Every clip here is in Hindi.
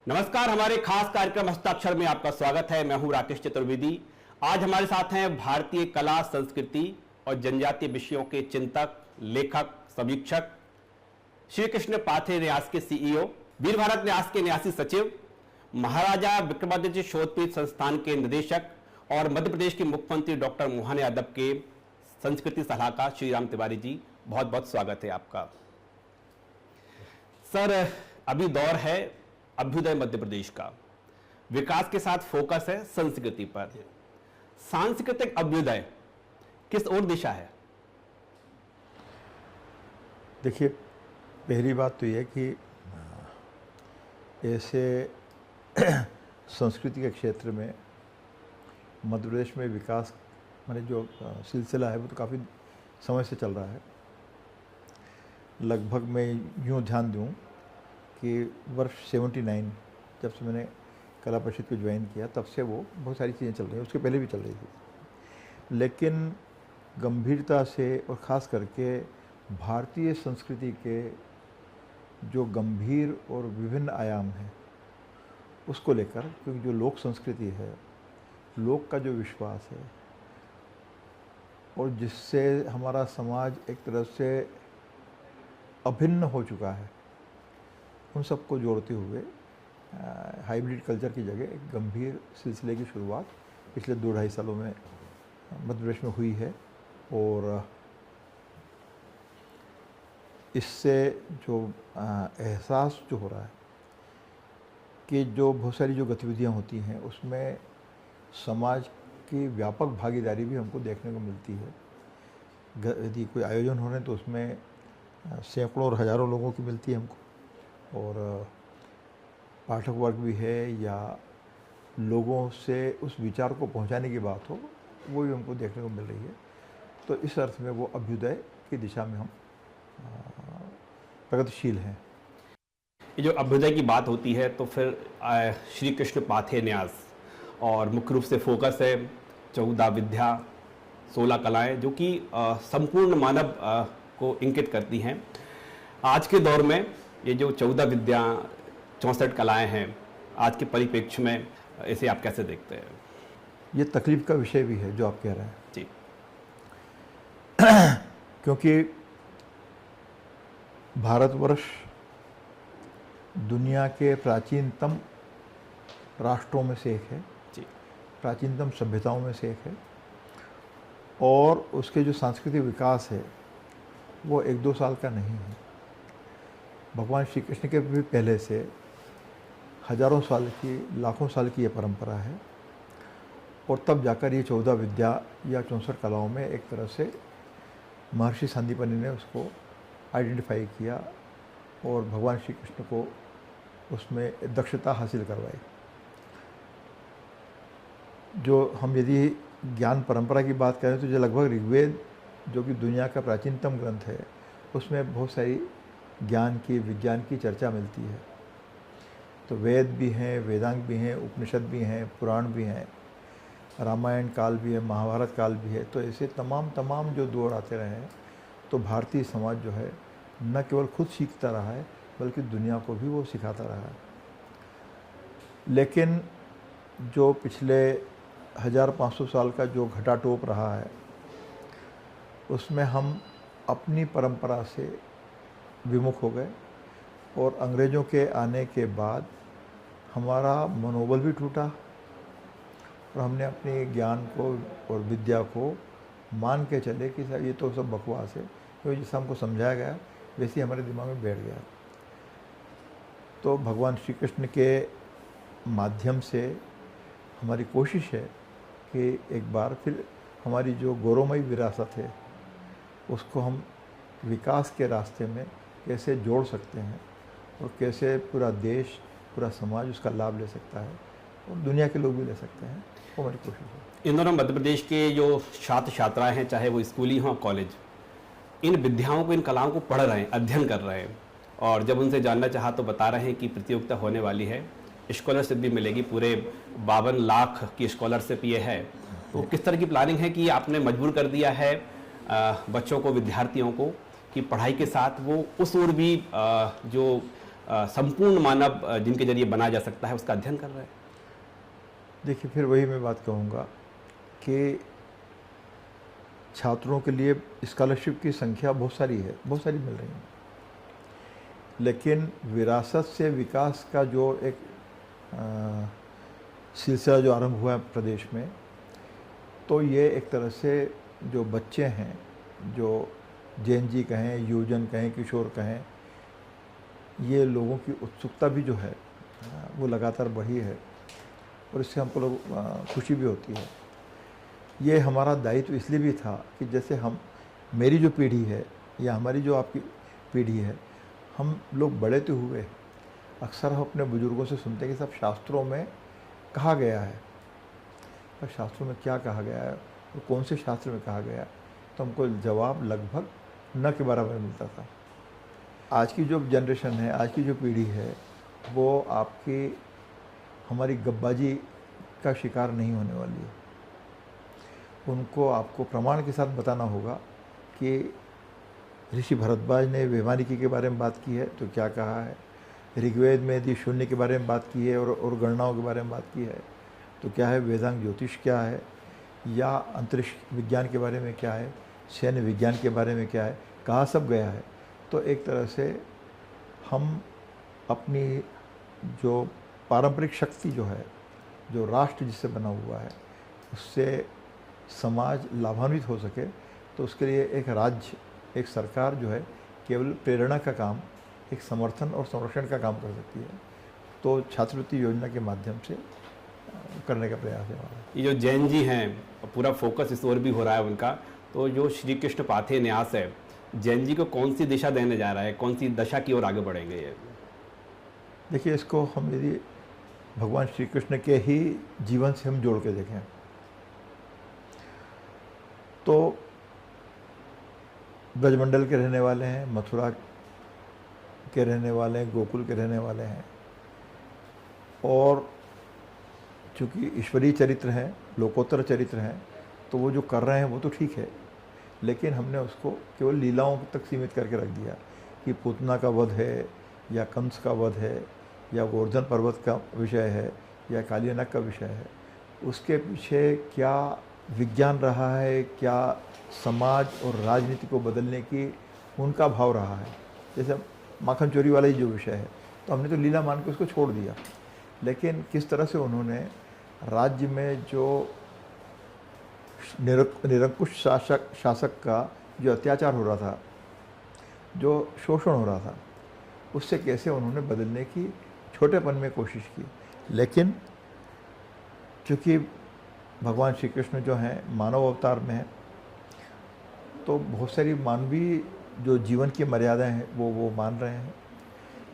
नमस्कार, हमारे खास कार्यक्रम हस्ताक्षर में आपका स्वागत है। मैं हूं राकेश चतुर्वेदी। आज हमारे साथ हैं भारतीय कला, संस्कृति और जनजातीय विषयों के चिंतक, लेखक, समीक्षक श्री कृष्ण पाथे न्यास के सीईओ, वीर भारत न्यास के न्यासी सचिव, महाराजा विक्रमादित्य शोधपीठ संस्थान के निदेशक और मध्य प्रदेश के मुख्यमंत्री डॉक्टर मोहन यादव के संस्कृति सलाहकार श्री राम तिवारी जी, बहुत बहुत स्वागत है आपका। सर, अभी दौर है अभ्युदय मध्य प्रदेश का, विकास के साथ फोकस है संस्कृति पर। सांस्कृतिक अभ्युदय किस ओर दिशा है? देखिए, पहली बात तो यह कि ऐसे संस्कृति के क्षेत्र में मध्य प्रदेश में विकास माने जो सिलसिला है वो तो काफ़ी समय से चल रहा है। लगभग मैं यूँ ध्यान दूँ कि वर्ष 79 जब से मैंने कला परिषद को ज्वाइन किया तब से वो बहुत सारी चीज़ें चल रही हैं, उसके पहले भी चल रही थी, लेकिन गंभीरता से और ख़ास करके भारतीय संस्कृति के जो गंभीर और विभिन्न आयाम हैं उसको लेकर, क्योंकि जो लोक संस्कृति है, लोक का जो विश्वास है और जिससे हमारा समाज एक तरह से अभिन्न हो चुका है, उन सबको जोड़ते हुए हाइब्रिड कल्चर की जगह एक गंभीर सिलसिले की शुरुआत पिछले 2-2.5 सालों में मध्य प्रदेश में हुई है। और इससे जो एहसास जो हो रहा है कि जो बहुत सारी जो गतिविधियां होती हैं उसमें समाज की व्यापक भागीदारी भी हमको देखने को मिलती है। यदि कोई आयोजन हो रहे हैं तो उसमें सैकड़ों और हज़ारों लोगों की मिलती है हमको, और पाठक वर्ग भी है या लोगों से उस विचार को पहुंचाने की बात हो, वो भी हमको देखने को मिल रही है। तो इस अर्थ में वो अभ्युदय की दिशा में हम प्रगतिशील हैं। ये जो अभ्युदय की बात होती है तो फिर श्री कृष्ण पाथे न्यास, और मुख्य रूप से फोकस है 14 विद्या 16 कलाएं, जो कि संपूर्ण मानव को इंगित करती हैं। आज के दौर में ये जो 14 विद्या 64 कलाएं हैं, आज के परिप्रेक्ष्य में इसे आप कैसे देखते हैं? ये तकलीफ का विषय भी है जो आप कह रहे हैं जी। क्योंकि भारतवर्ष दुनिया के प्राचीनतम राष्ट्रों में से एक है जी, प्राचीनतम सभ्यताओं में से एक है, और उसके जो सांस्कृतिक विकास है वो 1-2 साल का नहीं है। भगवान श्री कृष्ण के भी पहले से हजारों साल की, लाखों साल की ये परंपरा है, और तब जाकर ये 14 विद्या या 64 कलाओं में एक तरह से महर्षि सांदीपनि ने उसको आइडेंटिफाई किया और भगवान श्री कृष्ण को उसमें दक्षता हासिल करवाई। जो हम यदि ज्ञान परंपरा की बात करें तो जो लगभग ऋग्वेद, जो कि दुनिया का प्राचीनतम ग्रंथ है, उसमें बहुत सारी ज्ञान की, विज्ञान की चर्चा मिलती है। तो वेद भी हैं, वेदांग भी हैं, उपनिषद भी हैं, पुराण भी हैं, रामायण काल भी है, महाभारत काल भी है। तो ऐसे तमाम जो दौर आते रहे हैं, तो भारतीय समाज जो है न केवल खुद सीखता रहा है बल्कि दुनिया को भी वो सिखाता रहा है। लेकिन जो पिछले 1500 साल का जो घटाटोप रहा है, उसमें हम अपनी परंपरा से विमुख हो गए, और अंग्रेज़ों के आने के बाद हमारा मनोबल भी टूटा, और हमने अपने ज्ञान को और विद्या को मान के चले कि ये तो सब बकवास है, क्योंकि जैसा हमको समझाया गया वैसे ही हमारे दिमाग में बैठ गया। तो भगवान श्री कृष्ण के माध्यम से हमारी कोशिश है कि एक बार फिर हमारी जो गौरवमयी विरासत है उसको हम विकास के रास्ते में कैसे जोड़ सकते हैं, और कैसे पूरा देश, पूरा समाज उसका लाभ ले सकता है, और दुनिया के लोग भी ले सकते हैं, वो हमारी कोशिश है। इन दोनों मध्य प्रदेश के जो छात्र छात्राएं हैं, चाहे वो स्कूली हों कॉलेज, इन विद्याओं को, इन कलाओं को पढ़ रहे हैं, अध्ययन कर रहे हैं, और जब उनसे जानना चाहा तो बता रहे हैं कि प्रतियोगिता होने वाली है, स्कॉलरशिप भी मिलेगी, पूरे 52 लाख की स्कॉलरशिप ये है। तो किस तरह की प्लानिंग है कि आपने मजबूर कर दिया है बच्चों को, विद्यार्थियों को, कि पढ़ाई के साथ वो उस ओर भी जो संपूर्ण मानव जिनके जरिए बनाया जा सकता है, उसका अध्ययन कर रहे हैं? देखिए, फिर वही मैं बात कहूँगा कि छात्रों के लिए स्कॉलरशिप की संख्या बहुत सारी है, बहुत सारी मिल रही है, लेकिन विरासत से विकास का जो एक सिलसिला जो आरंभ हुआ है प्रदेश में, तो ये एक तरह से जो बच्चे हैं, जो जेन जी कहें, युवजन कहें, किशोर कहें, ये लोगों की उत्सुकता भी जो है वो लगातार बढ़ी है और इससे हमको लोग खुशी भी होती है। ये हमारा दायित्व इसलिए भी था कि जैसे मेरी जो पीढ़ी है या हमारी जो आपकी पीढ़ी है, हम लोग बड़े तो हुए, अक्सर हम अपने बुजुर्गों से सुनते हैं कि सब शास्त्रों में कहा गया है, पर शास्त्रों में क्या कहा गया है और कौन से शास्त्र में कहा गया है, तो हमको जवाब लगभग न के बराबर मिलता था। आज की जो जनरेशन है, आज की जो पीढ़ी है, वो आपकी हमारी गब्बाजी का शिकार नहीं होने वाली है। उनको आपको प्रमाण के साथ बताना होगा कि ऋषि भरद्वाज ने वैमानिकी के बारे में बात की है तो क्या कहा है, ऋग्वेद में यदि शून्य के बारे में बात की है और गणनाओं के बारे में बात की है तो क्या है, वेदांग ज्योतिष क्या है, या अंतरिक्ष विज्ञान के बारे में क्या है, सैन्य विज्ञान के बारे में क्या है, कहाँ सब गया है। तो एक तरह से हम अपनी जो पारंपरिक शक्ति जो है, जो राष्ट्र जिससे बना हुआ है, उससे समाज लाभान्वित हो सके, तो उसके लिए एक राज्य, एक सरकार जो है केवल प्रेरणा का काम, एक समर्थन और संरक्षण का काम कर सकती है। तो छात्रवृत्ति योजना के माध्यम से करने का प्रयास है हमारा। ये जो जैन जी हैं, पूरा फोकस इस ओर भी हो रहा है उनका, तो जो श्री कृष्ण पाथे न्यास है, जैन जी को कौन सी दिशा देने जा रहा है, कौन सी दशा की ओर आगे बढ़ेंगे ये? देखिए, इसको हम यदि भगवान श्री कृष्ण के ही जीवन से हम जोड़ के देखें तो ब्रजमंडल के रहने वाले हैं, मथुरा के रहने वाले हैं, गोकुल के रहने वाले हैं, और चूँकि ईश्वरीय चरित्र हैं, लोकोत्तर चरित्र हैं, तो वो जो कर रहे हैं वो तो ठीक है, लेकिन हमने उसको केवल लीलाओं तक सीमित करके रख दिया कि पूतना का वध है या कंस का वध है या गोवर्धन पर्वत का विषय है या कालियानग का विषय है। उसके पीछे क्या विज्ञान रहा है, क्या समाज और राजनीति को बदलने की उनका भाव रहा है। जैसे माखन चोरी वाला ही जो विषय है, तो हमने तो लीला मान के उसको छोड़ दिया, लेकिन किस तरह से उन्होंने राज्य में जो निरंकुश शासक का जो अत्याचार हो रहा था, जो शोषण हो रहा था, उससे कैसे उन्होंने बदलने की छोटेपन में कोशिश की। लेकिन चूँकि भगवान श्री कृष्ण जो हैं मानव अवतार में हैं, तो बहुत सारी मानवीय जो जीवन की मर्यादाएं हैं वो मान रहे हैं।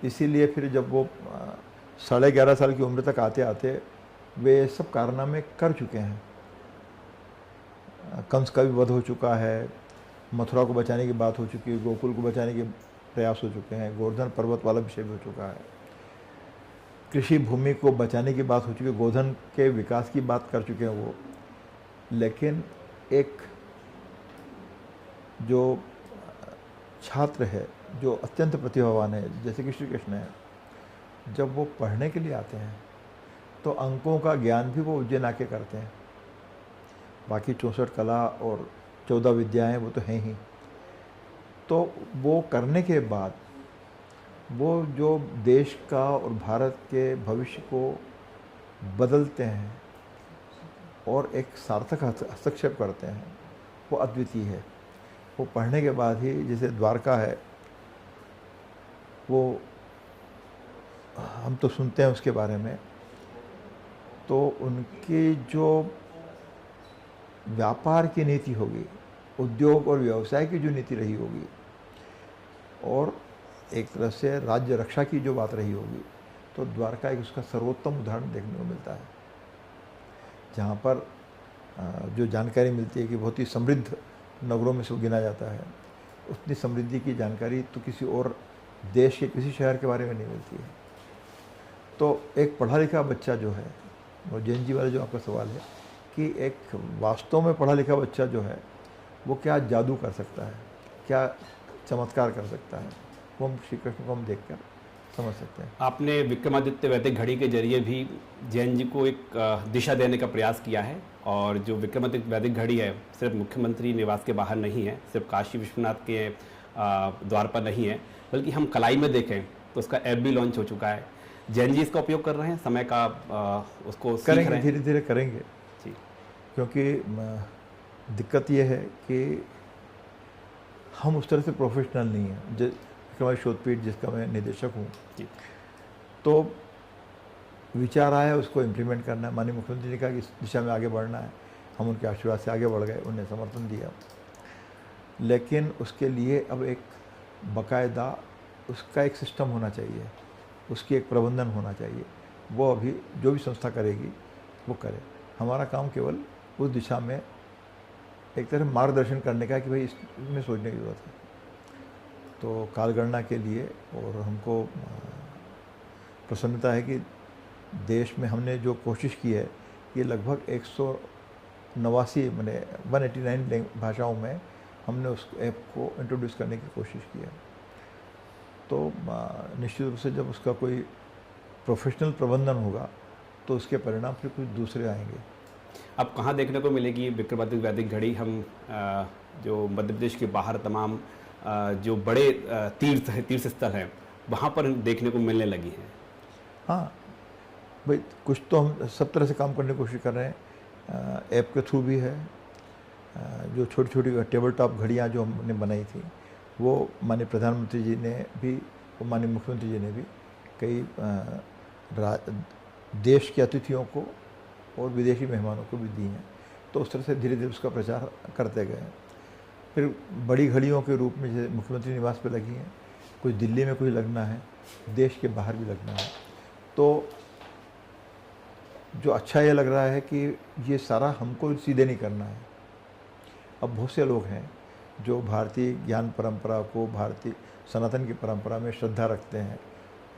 इसीलिए फिर जब वो 11.5 साल की उम्र तक आते आते वे सब कारनामे कर चुके हैं। कंस का भी वध हो चुका है, मथुरा को बचाने की बात हो चुकी है, गोकुल को बचाने के प्रयास हो चुके हैं, गोवर्धन पर्वत वाला विषय भी हो चुका है, कृषि भूमि को बचाने की बात हो चुकी है, गोधन के विकास की बात कर चुके हैं वो। लेकिन एक जो छात्र है, जो अत्यंत प्रतिभावान है, जैसे कि श्री कृष्ण है, जब वो पढ़ने के लिए आते हैं तो अंकों का ज्ञान भी वो उज्जैन आके करते हैं। बाकी 64 कला और 14 विद्याएं वो तो हैं ही। तो वो करने के बाद वो जो देश का और भारत के भविष्य को बदलते हैं और एक सार्थक हस्तक्षेप करते हैं, वो अद्वितीय है। वो पढ़ने के बाद ही, जैसे द्वारका है, वो हम तो सुनते हैं उसके बारे में, तो उनकी जो व्यापार की नीति होगी, उद्योग और व्यवसाय की जो नीति रही होगी, और एक तरह से राज्य रक्षा की जो बात रही होगी, तो द्वारका एक उसका सर्वोत्तम उदाहरण देखने को मिलता है, जहाँ पर जो जानकारी मिलती है कि बहुत ही समृद्ध नगरों में से गिना जाता है, उतनी समृद्धि की जानकारी तो किसी और देश के किसी शहर के बारे में नहीं मिलती है। तो एक पढ़ा लिखा बच्चा जो है, वो जैन जी वाला जो आपका सवाल है कि एक वास्तव में पढ़ा लिखा बच्चा जो है वो क्या जादू कर सकता है, क्या चमत्कार कर सकता है, वो हम श्री कृष्ण को हम देखकर समझ सकते हैं। आपने विक्रमादित्य वैदिक घड़ी के जरिए भी जैन जी को एक दिशा देने का प्रयास किया है, और जो विक्रमादित्य वैदिक घड़ी है सिर्फ मुख्यमंत्री निवास के बाहर नहीं है, सिर्फ काशी विश्वनाथ के द्वार पर नहीं है, बल्कि हम कलाई में देखें तो उसका ऐप भी लॉन्च हो चुका है। जैन जी इसका उपयोग कर रहे हैं, समय का उसको सीख करेंगे, रहे हैं। धीरे धीरे करेंगे, जी। क्योंकि दिक्कत ये है कि हम उस तरह से प्रोफेशनल नहीं हैं। विक्रमादित्य शोधपीठ जिसका मैं निदेशक हूँ, तो विचार आया उसको इम्प्लीमेंट करना है। माननीय मुख्यमंत्री ने कहा कि इस दिशा में आगे बढ़ना है, हम उनके आशीर्वाद से आगे बढ़ गए, उन्हें समर्थन दिया। लेकिन उसके लिए अब एक बाकायदा उसका एक सिस्टम होना चाहिए, उसकी एक प्रबंधन होना चाहिए। वो अभी जो भी संस्था करेगी वो करे, हमारा काम केवल उस दिशा में एक तरह मार्गदर्शन करने का है कि भाई इसमें सोचने की ज़रूरत है। तो कालगणना के लिए और हमको प्रसन्नता है कि देश में हमने जो कोशिश की है कि लगभग 189 मैंने 189 भाषाओं में हमने उस ऐप को इंट्रोड्यूस करने की कोशिश की है। तो निश्चित रूप से जब उसका कोई प्रोफेशनल प्रबंधन होगा तो उसके परिणाम फिर कुछ दूसरे आएंगे। अब कहाँ देखने को मिलेगी विक्रमादित्य वैदिक घड़ी? हम जो मध्य प्रदेश के बाहर तमाम जो बड़े तीर्थ स्थल हैं वहाँ पर देखने को मिलने लगी हैं। हाँ भाई, कुछ तो हम सब तरह से काम करने की कोशिश कर रहे हैं। ऐप के थ्रू भी है, जो छोटी छोटी टेबल टॉप घड़ियाँ जो हमने बनाई थी वो माननीय प्रधानमंत्री जी ने भी और माननीय मुख्यमंत्री जी ने भी कई देश के अतिथियों को और विदेशी मेहमानों को भी दी हैं। तो उस तरह से धीरे धीरे उसका प्रचार करते गए। फिर बड़ी घड़ियों के रूप में जैसे मुख्यमंत्री निवास पे लगी हैं, कुछ दिल्ली में कुछ लगना है, देश के बाहर भी लगना है। तो जो अच्छा ये लग रहा है कि ये सारा हमको सीधे नहीं करना है। अब बहुत से लोग हैं जो भारतीय ज्ञान परंपरा को, भारतीय सनातन की परंपरा में श्रद्धा रखते हैं,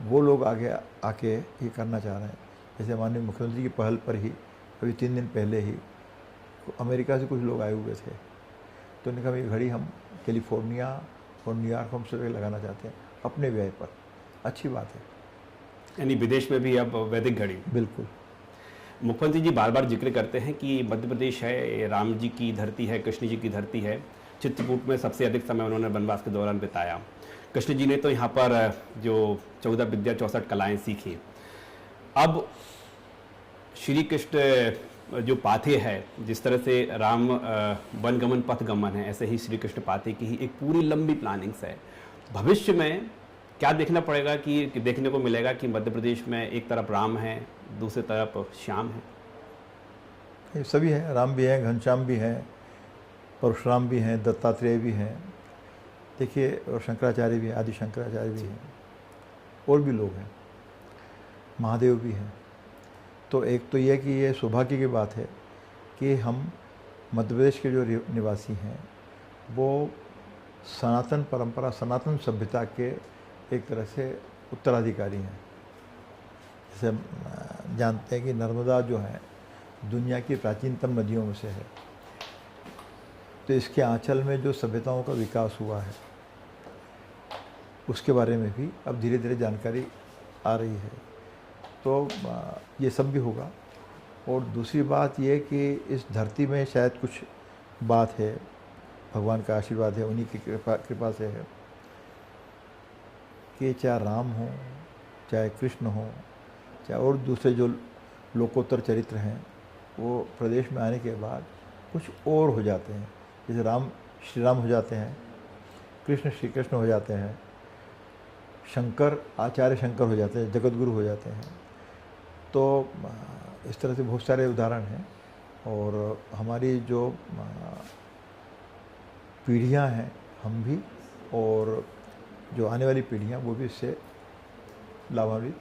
वो लोग आगे आके ये करना चाह रहे हैं। जैसे माननीय मुख्यमंत्री की पहल पर ही अभी 3 दिन पहले ही अमेरिका से कुछ लोग आए हुए थे, तो उन्होंने कहा ये घड़ी हम कैलिफोर्निया और न्यूयॉर्क हम सब लगाना चाहते हैं अपने व्यय पर। अच्छी बात है, यानी विदेश में भी अब वैदिक घड़ी। बिल्कुल। मुख्यमंत्री जी बार बार जिक्र करते हैं कि मध्य प्रदेश है, राम जी की धरती है, कृष्ण जी की धरती है। चित्रकूट में सबसे अधिक समय उन्होंने वनवास के दौरान बिताया। कृष्ण जी ने तो यहाँ पर जो 14 विद्या 64 कलाएँ सीखी। अब श्री कृष्ण जो पाथे है, जिस तरह से राम वनगमन पथ गमन है, ऐसे ही श्री कृष्ण पाथे की ही एक पूरी लंबी प्लानिंग्स है। भविष्य में क्या देखना पड़ेगा कि देखने को मिलेगा कि मध्य प्रदेश में एक तरफ राम है, दूसरी तरफ श्याम है? ये सभी हैं, राम भी हैं, घनश्याम भी हैं, परशुराम भी हैं, दत्तात्रेय भी हैं, देखिए, और शंकराचार्य भी हैं, आदि शंकराचार्य भी हैं, और भी लोग हैं, महादेव भी हैं। तो एक तो यह कि ये सौभाग्य की बात है कि हम मध्य प्रदेश के जो निवासी हैं वो सनातन परंपरा, सनातन सभ्यता के एक तरह से उत्तराधिकारी हैं। जैसे हम जानते हैं कि नर्मदा जो है दुनिया की प्राचीनतम नदियों में से है, तो इसके आंचल में जो सभ्यताओं का विकास हुआ है उसके बारे में भी अब धीरे धीरे जानकारी आ रही है। तो ये सब भी होगा। और दूसरी बात ये कि इस धरती में शायद कुछ बात है, भगवान का आशीर्वाद है, उन्हीं की कृपा से है कि चाहे राम हो, चाहे कृष्ण हो, चाहे और दूसरे जो लोकोत्तर चरित्र हैं, वो प्रदेश में आने के बाद कुछ और हो जाते हैं। जैसे राम श्री राम हो जाते हैं, कृष्ण श्री कृष्ण हो जाते हैं, शंकर आचार्य शंकर हो जाते हैं, जगतगुरु हो जाते हैं। तो इस तरह से बहुत सारे उदाहरण हैं। और हमारी जो पीढ़ियां हैं, हम भी और जो आने वाली पीढ़ियां, वो भी इससे लाभान्वित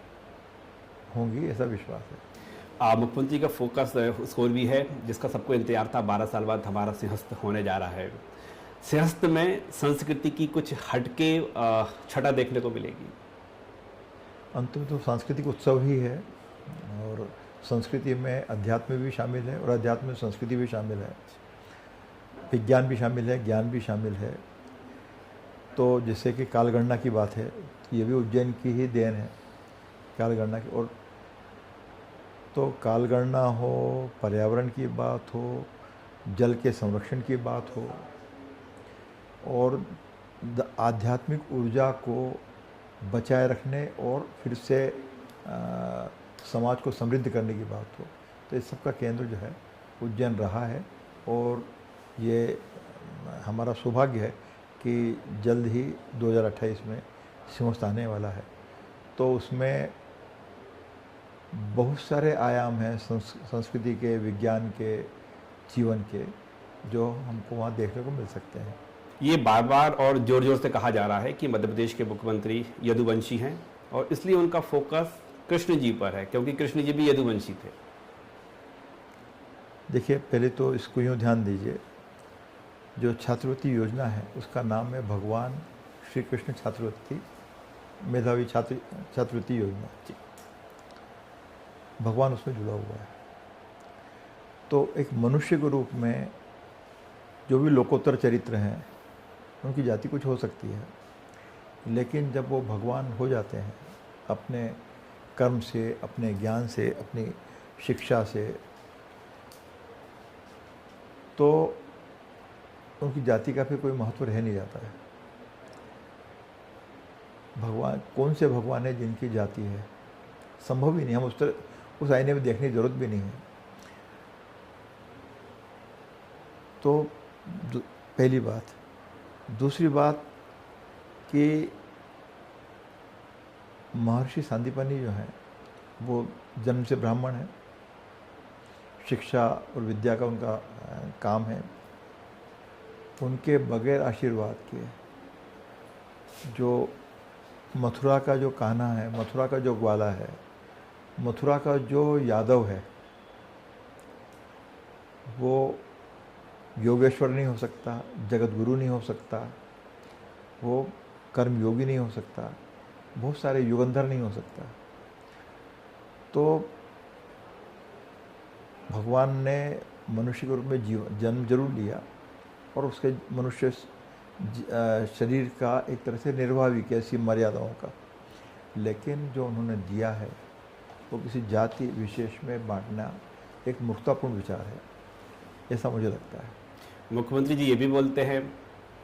होंगी, ऐसा विश्वास है। मुख्यमंत्री का फोकस उस ओर भी है जिसका सबको इंतजार था। 12 साल बाद हमारा सिंहस्थ होने जा रहा है। सिंहस्थ में संस्कृति की कुछ हटके छटा देखने को मिलेगी। अंत में तो सांस्कृतिक उत्सव ही है, और संस्कृति में अध्यात्म भी शामिल है और अध्यात्म में संस्कृति भी शामिल है, विज्ञान भी शामिल है, ज्ञान भी शामिल है। तो जैसे कि कालगणना की बात है, ये भी उज्जैन की ही देन है, कालगणना की। और तो कालगणना हो, पर्यावरण की बात हो, जल के संरक्षण की बात हो, और आध्यात्मिक ऊर्जा को बचाए रखने और फिर से समाज को समृद्ध करने की बात हो, तो इस सब का केंद्र जो है उज्जैन रहा है। और ये हमारा सौभाग्य है कि जल्द ही 2028 में सिंहस्थ आने वाला है। तो उसमें बहुत सारे आयाम हैं संस्कृति के, विज्ञान के, जीवन के, जो हमको वहाँ देखने को मिल सकते हैं। ये बार बार और जोर जोर से कहा जा रहा है कि मध्य प्रदेश के मुख्यमंत्री यदुवंशी हैं और इसलिए उनका फोकस कृष्ण जी पर है, क्योंकि कृष्ण जी भी यदुवंशी थे। देखिए, पहले तो इसको यूँ ध्यान दीजिए, जो छात्रवृत्ति योजना है उसका नाम है भगवान श्री कृष्ण छात्रवृत्ति मेधावी छात्रवृत्ति योजना। भगवान उसमें जुड़ा हुआ है। तो एक मनुष्य के रूप में जो भी लोकोत्तर चरित्र हैं, उनकी जाति कुछ हो सकती है, लेकिन जब वो भगवान हो जाते हैं अपने कर्म से, अपने ज्ञान से, अपनी शिक्षा से, तो उनकी जाति का फिर कोई महत्व रह नहीं जाता है। भगवान कौन से भगवान है जिनकी जाति है? संभव ही नहीं। हम उस आईने में देखने की जरूरत भी नहीं है। तो पहली बात। दूसरी बात कि महर्षि सांदीपनि जो हैं वो जन्म से ब्राह्मण हैं, शिक्षा और विद्या का उनका काम है। उनके बगैर आशीर्वाद के जो मथुरा का जो कान्हा है, मथुरा का जो ग्वाला है, मथुरा का जो यादव है, वो योगेश्वर नहीं हो सकता, जगत गुरु नहीं हो सकता, वो कर्म योगी नहीं हो सकता, बहुत सारे युगंधर नहीं हो सकता। तो भगवान ने मनुष्य के रूप में जन्म जरूर लिया और उसके मनुष्य शरीर का एक तरह से निर्वाह भी किया, ऐसी मर्यादाओं का, लेकिन जो उन्होंने दिया है वो किसी जाति विशेष में बांटना एक मूर्खतापूर्ण विचार है, ऐसा मुझे लगता है। मुख्यमंत्री जी ये भी बोलते हैं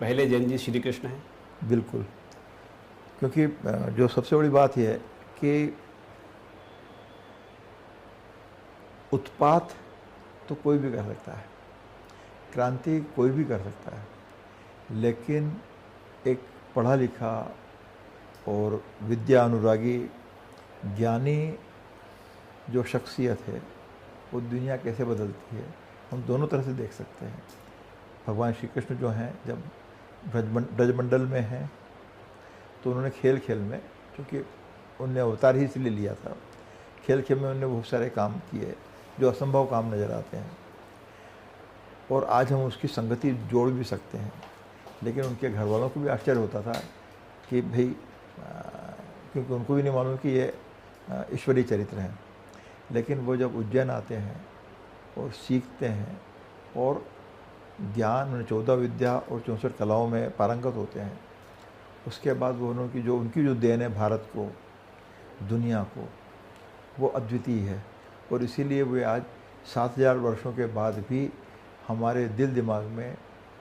पहले जैन जी श्री कृष्ण हैं। बिल्कुल, क्योंकि जो सबसे बड़ी बात यह है कि उत्पात तो कोई भी कर सकता है, क्रांति कोई भी कर सकता है, लेकिन एक पढ़ा लिखा और विद्या अनुरागी ज्ञानी जो शख्सियत है वो दुनिया कैसे बदलती है, हम दोनों तरह से देख सकते हैं। भगवान श्री कृष्ण जो हैं जब ब्रजमंडल में हैं तो उन्होंने खेल खेल में, क्योंकि उनने अवतार ही इसलिए लिया था, खेल खेल में उन्होंने बहुत सारे काम किए जो असंभव काम नज़र आते हैं, और आज हम उसकी संगति जोड़ भी सकते हैं। लेकिन उनके घर वालों को भी आश्चर्य होता था कि भाई, क्योंकि उनको भी नहीं मालूम कि ये ईश्वरीय चरित्र हैं। लेकिन वो जब उज्जैन आते हैं और सीखते हैं और ज्ञान 14 विद्या और 64 कलाओं में पारंगत होते हैं, उसके बाद वो उनकी जो देन है भारत को, दुनिया को, वो अद्वितीय है। और इसीलिए वे आज 7000 वर्षों के बाद भी हमारे दिल दिमाग में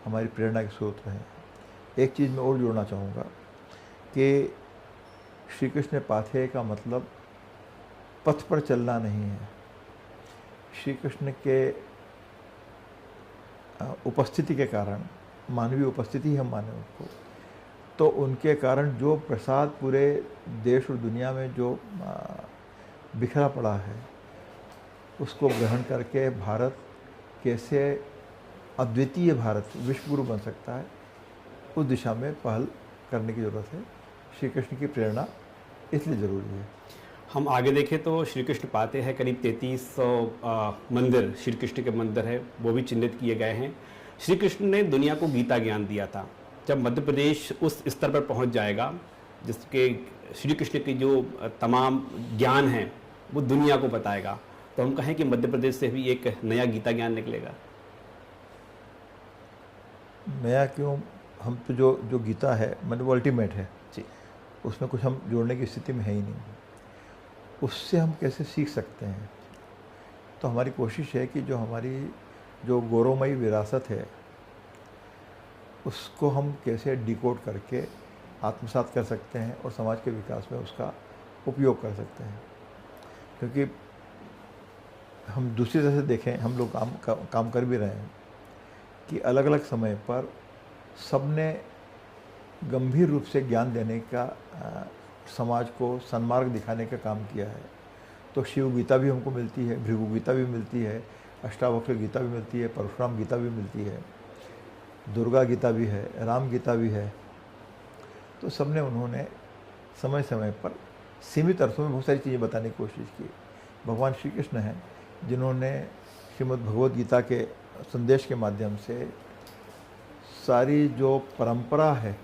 हमारी प्रेरणा के स्रोत रहे हैं। एक चीज़ मैं और जोड़ना चाहूँगा कि श्री कृष्ण पाथेय का मतलब पथ पर चलना नहीं है। श्री कृष्ण के उपस्थिति के कारण, मानवीय उपस्थिति हम माने उनको, तो उनके कारण जो प्रसाद पूरे देश और दुनिया में जो बिखरा पड़ा है, उसको ग्रहण करके भारत कैसे अद्वितीय भारत, विश्व गुरु बन सकता है, उस दिशा में पहल करने की ज़रूरत है। श्री कृष्ण की प्रेरणा इसलिए ज़रूरी है। हम आगे देखें तो श्री कृष्ण पाते हैं करीब 3300 मंदिर, श्री कृष्ण के मंदिर है, वो भी चिन्हित किए गए हैं। श्री कृष्ण ने दुनिया को गीता ज्ञान दिया था। जब मध्य प्रदेश उस स्तर पर पहुंच जाएगा जिसके श्री कृष्ण की जो तमाम ज्ञान है वो दुनिया को बताएगा, तो हम कहें कि मध्य प्रदेश से भी एक नया गीता ज्ञान निकलेगा। नया क्यों, हम तो जो गीता है मतलब वो अल्टीमेट है जी। उसमें कुछ हम जोड़ने की स्थिति में है ही नहीं। उससे हम कैसे सीख सकते हैं? तो हमारी कोशिश है कि जो हमारी जो गौरवमयी विरासत है उसको हम कैसे डिकोड करके आत्मसात कर सकते हैं और समाज के विकास में उसका उपयोग कर सकते हैं। क्योंकि हम दूसरी तरह से देखें, हम लोग काम कर भी रहे हैं कि अलग अलग समय पर सबने गंभीर रूप से ज्ञान देने का, समाज को सन्मार्ग दिखाने का काम किया है। तो शिव गीता भी हमको मिलती है, भृगु गीता भी मिलती है, अष्टावक्र गीता भी मिलती है, परशुराम गीता भी मिलती है, दुर्गा गीता भी है, राम गीता भी है। तो सबने उन्होंने समय समय पर सीमित अर्थों में बहुत सारी चीज़ें बताने की कोशिश की। भगवान श्री कृष्ण हैं जिन्होंने श्रीमद् भगवद गीता के संदेश के माध्यम से सारी जो परंपरा है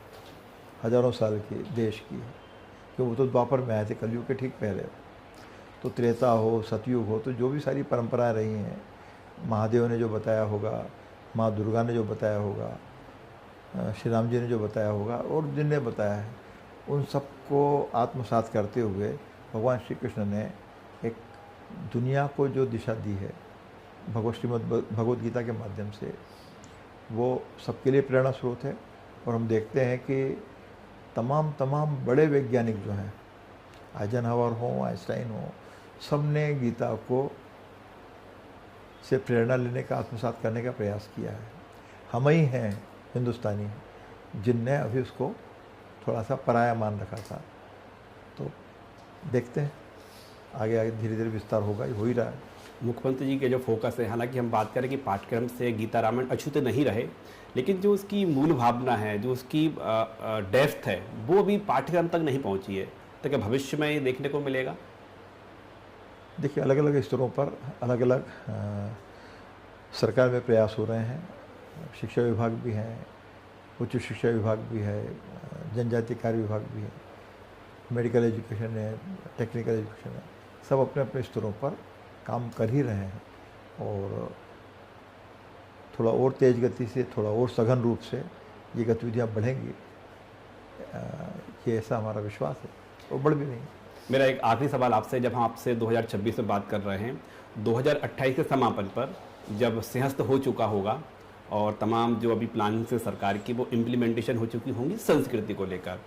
हजारों साल की देश की, कि वो तो द्वापर में आए थे, कलयुग के ठीक पहले, तो त्रेता हो, सतयुग हो, तो जो भी सारी परंपराएं रही हैं, महादेव ने जो बताया होगा, माँ दुर्गा ने जो बताया होगा, श्री राम जी ने जो बताया होगा और जिनने बताया है, उन सबको आत्मसात करते हुए भगवान श्री कृष्ण ने एक दुनिया को जो दिशा दी है भगवद गीता के माध्यम से, वो सबके लिए प्रेरणा स्रोत है। और हम देखते हैं कि तमाम बड़े वैज्ञानिक जो हैं, आइजनहावर हो, आइंस्टाइन हो, सब ने गीता को से प्रेरणा लेने का, आत्मसात करने का प्रयास किया है। हम ही हैं हिंदुस्तानी जिनने अभी उसको थोड़ा सा पराया मान रखा था। तो देखते हैं आगे आगे धीरे धीरे विस्तार होगा, हो ही रहा है। मुख्यमंत्री जी के जो फोकस है, हालांकि हम बात करें कि पाठ्यक्रम से गीता रामायण अछूत नहीं रहे, लेकिन जो उसकी मूल भावना है, जो उसकी डेप्थ है, वो अभी पाठ्यक्रम तक नहीं पहुंची है। तो क्या भविष्य में ये देखने को मिलेगा? देखिए, अलग अलग स्तरों पर अलग अलग सरकार में प्रयास हो रहे हैं। शिक्षा विभाग भी हैं, उच्च शिक्षा विभाग भी है, जनजातीय कार्य विभाग भी है, मेडिकल एजुकेशन है, टेक्निकल एजुकेशन है, सब अपने अपने स्तरों पर काम कर ही रहे हैं। और थोड़ा और तेज़ गति से, थोड़ा और सघन रूप से ये गतिविधियाँ बढ़ेंगी, ये ऐसा हमारा विश्वास है, और बढ़ भी नहीं। मेरा एक आखिरी सवाल आपसे, जब हम आपसे 2026 में बात कर रहे हैं, 2028 के समापन पर जब सिंहस्थ हो चुका होगा और तमाम जो अभी प्लानिंग से सरकार की वो इम्प्लीमेंटेशन हो चुकी होंगी संस्कृति को लेकर,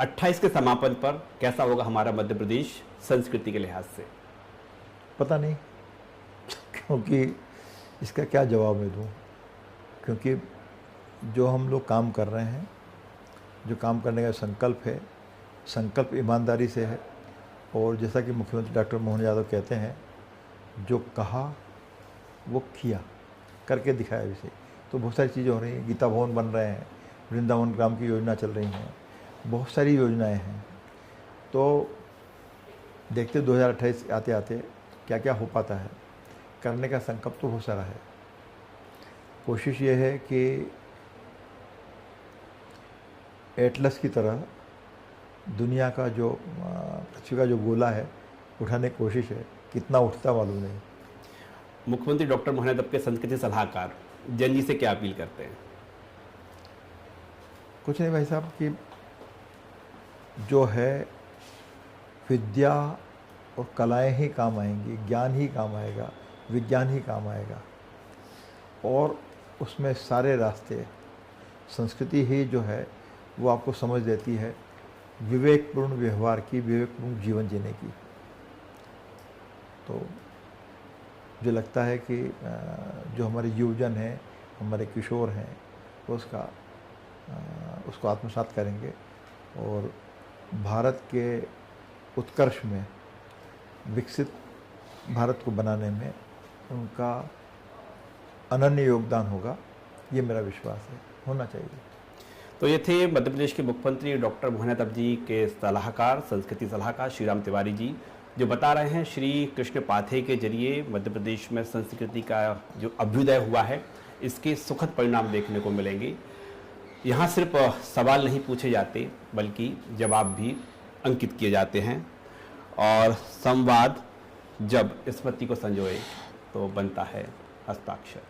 28 के समापन पर कैसा होगा हमारा मध्य प्रदेश संस्कृति के लिहाज से? पता नहीं, क्योंकि इसका क्या जवाब मैं दूँ। क्योंकि जो हम लोग काम कर रहे हैं, जो काम करने का संकल्प है, संकल्प ईमानदारी से है। और जैसा कि मुख्यमंत्री डॉक्टर मोहन यादव कहते हैं, जो कहा वो किया, करके दिखाया भी सही। तो बहुत सारी चीज़ें हो रही हैं, गीता भवन बन रहे हैं, वृंदावन ग्राम की योजना चल रही हैं, बहुत सारी योजनाएं हैं। तो देखते 2028 आते आते क्या क्या हो पाता है। करने का संकल्प तो बहुत सारा है। कोशिश ये है कि एटलस की तरह दुनिया का जो पृथ्वी का जो गोला है उठाने की कोशिश है, कितना उठता मालूम नहीं। मुख्यमंत्री डॉक्टर मोहन यादव के संस्कृति सलाहकार जन जी से क्या अपील करते हैं? कुछ नहीं भाई साहब, कि जो है विद्या और कलाएं ही काम आएंगी, ज्ञान ही काम आएगा, विज्ञान ही काम आएगा, और उसमें सारे रास्ते, संस्कृति ही जो है वो आपको समझ देती है विवेकपूर्ण व्यवहार की, विवेकपूर्ण जीवन जीने की। तो मुझे लगता है कि जो हमारे युवजन हैं, हमारे किशोर हैं, उसको आत्मसात करेंगे और भारत के उत्कर्ष में, विकसित भारत को बनाने में उनका अनन्य योगदान होगा, ये मेरा विश्वास है, होना चाहिए। तो ये थे मध्य प्रदेश के मुख्यमंत्री डॉक्टर मोहन यादव जी के सलाहकार, संस्कृति सलाहकार श्रीराम तिवारी जी, जो बता रहे हैं श्री कृष्ण पाथे के जरिए मध्य प्रदेश में संस्कृति का जो अभ्युदय हुआ है, इसके सुखद परिणाम देखने को मिलेंगे। यहाँ सिर्फ सवाल नहीं पूछे जाते, बल्कि जवाब भी अंकित किए जाते हैं, और संवाद जब स्मृति को संजोए तो बनता है हस्ताक्षर।